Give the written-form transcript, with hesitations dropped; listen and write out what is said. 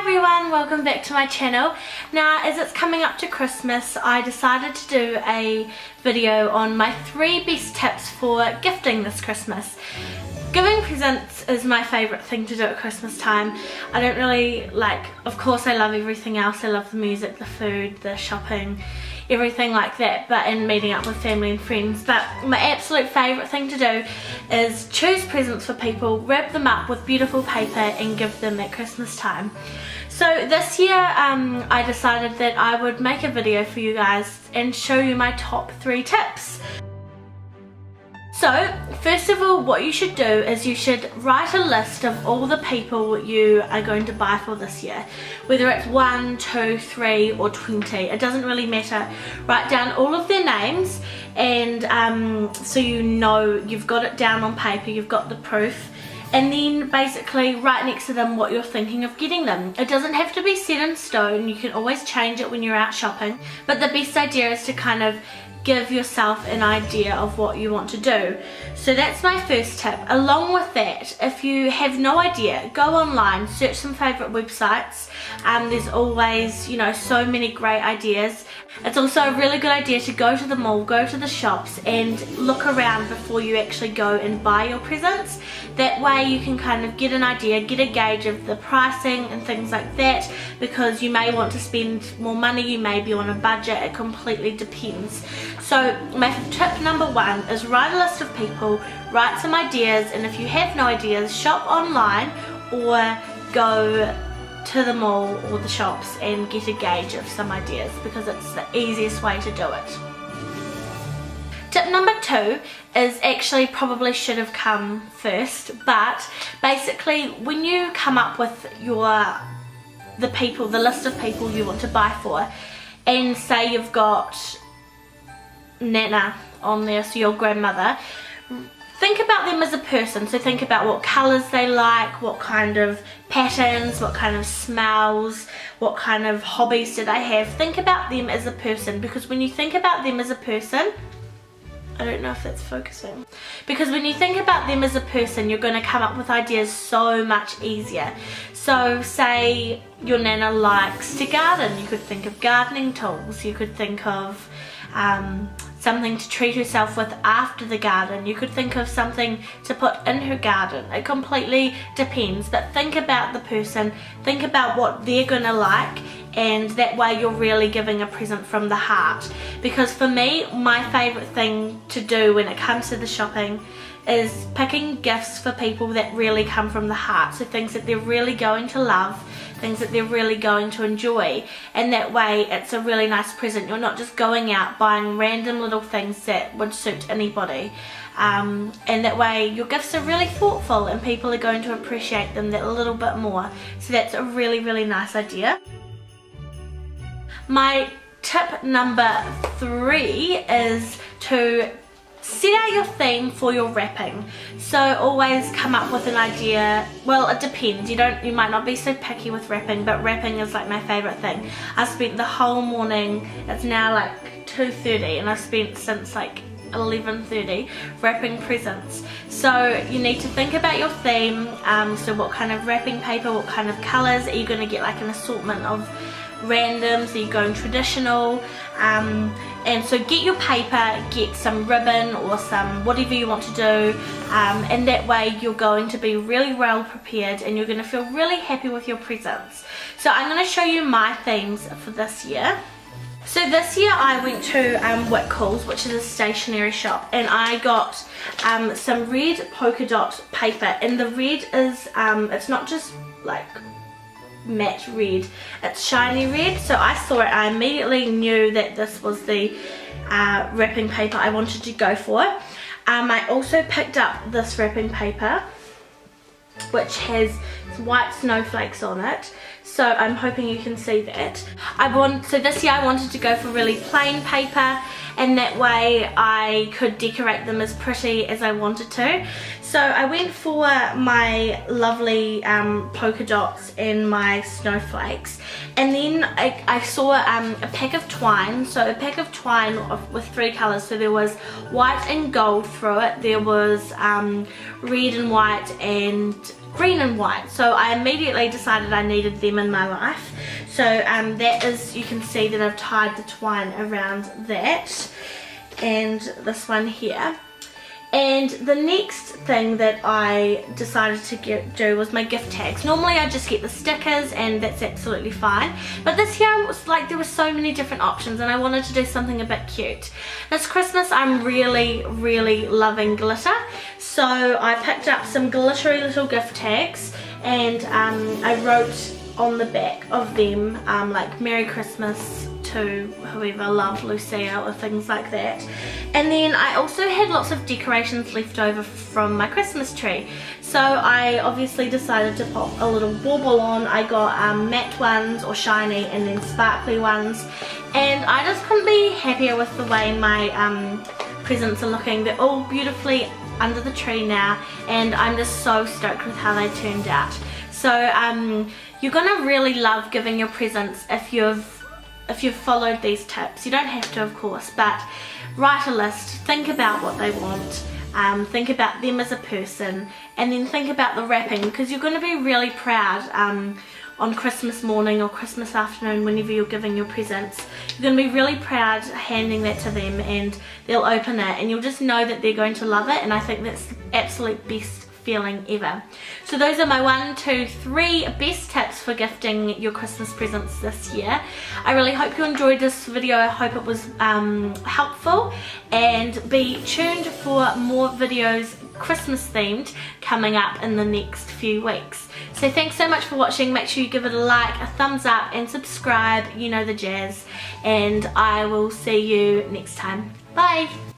everyone, welcome back to my channel. Now as it's coming up to Christmas, I decided to do a video on my 3 best tips for gifting this Christmas. Giving presents is my favourite thing to do at Christmas time. I don't really of course I love everything else. I love the music, the food, the shopping, everything like that, and meeting up with family and friends. But my absolute favourite thing to do is choose presents for people, wrap them up with beautiful paper and give them at Christmas time. So this year I decided that I would make a video for you guys and show you my top 3 tips. So first of all, what you should do is you should write a list of all the people you are going to buy for this year. Whether it's 1, 2, 3 or 20, it doesn't really matter. Write down all of their names and so you know you've got it down on paper, you've got the proof. And then basically write next to them what you're thinking of getting them. It doesn't have to be set in stone, you can always change it when you're out shopping. But the best idea is to kind of give yourself an idea of what you want to do. So that's my first tip. Along with that, if you have no idea, go online, search some favourite websites. There's always, you know, so many great ideas. It's also a really good idea to go to the mall, go to the shops and look around before you actually go and buy your presents. That way you can kind of get an idea, get a gauge of the pricing and things like that, because you may want to spend more money, you may be on a budget, it completely depends. So my tip number 1 is write a list of people, write some ideas, and if you have no ideas, shop online or go to the mall or the shops and get a gauge of some ideas, because it's the easiest way to do it. Tip number 2 is actually probably should have come first, but basically when you come up with the list of people you want to buy for, and say you've got Nana on there, so your grandmother, think about them as a person. So think about what colours they like, what kind of patterns, what kind of smells, what kind of hobbies do they have. Think about them as a person, because when you think about them as a person, I don't know if that's focusing. Because when you think about them as a person, you're going to come up with ideas so much easier. So say your Nana likes to garden, you could think of gardening tools, you could think of something to treat herself with after the garden, you could think of something to put in her garden. It completely depends, but think about the person, think about what they're gonna like, and that way you're really giving a present from the heart. Because for me, my favourite thing to do when it comes to the shopping is picking gifts for people that really come from the heart, so things that they're really going to love, things that they're really going to enjoy, and that way it's a really nice present. You're not just going out buying random little things that would suit anybody, and that way your gifts are really thoughtful and people are going to appreciate them that little bit more. So that's a really, really nice idea. My tip number 3 is to set out your theme for your wrapping. So always come up with an idea. Well, it depends. You might not be so picky with wrapping, but wrapping is like my favourite thing. I spent the whole morning, it's now like 2:30, and I've spent since like 11:30 wrapping presents. So you need to think about your theme. So what kind of wrapping paper, what kind of colours, are you going to get like an assortment of randoms, are you going traditional? And so get your paper, get some ribbon or some whatever you want to do, and that way you're going to be really well prepared and you're going to feel really happy with your presents. So I'm going to show you my themes for this year. So this year I went to Whitcoulls, which is a stationery shop, and I got some red polka dot paper, and the red is, it's not just like matte red, it's shiny red. So I saw it, I immediately knew that this was the wrapping paper I wanted to go for. I also picked up this wrapping paper which has white snowflakes on it, so I'm hoping you can see that. So this year I wanted to go for really plain paper, and that way I could decorate them as pretty as I wanted to. So I went for my lovely polka dots and my snowflakes, and then I saw a pack of twine. So a pack of twine with 3 colours, so there was white and gold through it, there was red and white and green and white, so I immediately decided I needed them in my life. So that is, you can see that I've tied the twine around that and this one here. And the next thing that I decided to do was my gift tags. Normally I just get the stickers and that's absolutely fine, but this year it was like there were so many different options and I wanted to do something a bit cute. This Christmas I'm really loving glitter, so I picked up some glittery little gift tags and I wrote on the back of them like Merry Christmas to whoever loved Lucia or things like that. And then I also had lots of decorations left over from my Christmas tree, so I obviously decided to pop a little bauble on. I got matte ones or shiny and then sparkly ones, and I just couldn't be happier with the way my presents are looking. They're all beautifully under the tree now and I'm just so stoked with how they turned out. So you're gonna really love giving your presents if you've followed these tips. You don't have to, of course, but write a list, think about what they want, think about them as a person, and then think about the wrapping, because you're going to be really proud on Christmas morning or Christmas afternoon whenever you're giving your presents. You're going to be really proud handing that to them and they'll open it and you'll just know that they're going to love it, and I think that's the absolute best feeling ever. So those are my 1, 2, 3 best tips for gifting your Christmas presents this year. I really hope you enjoyed this video. I hope it was helpful, and be tuned for more videos Christmas themed coming up in the next few weeks. So thanks so much for watching. Make sure you give it a like, a thumbs up and subscribe, you know the jazz, and I will see you next time. Bye!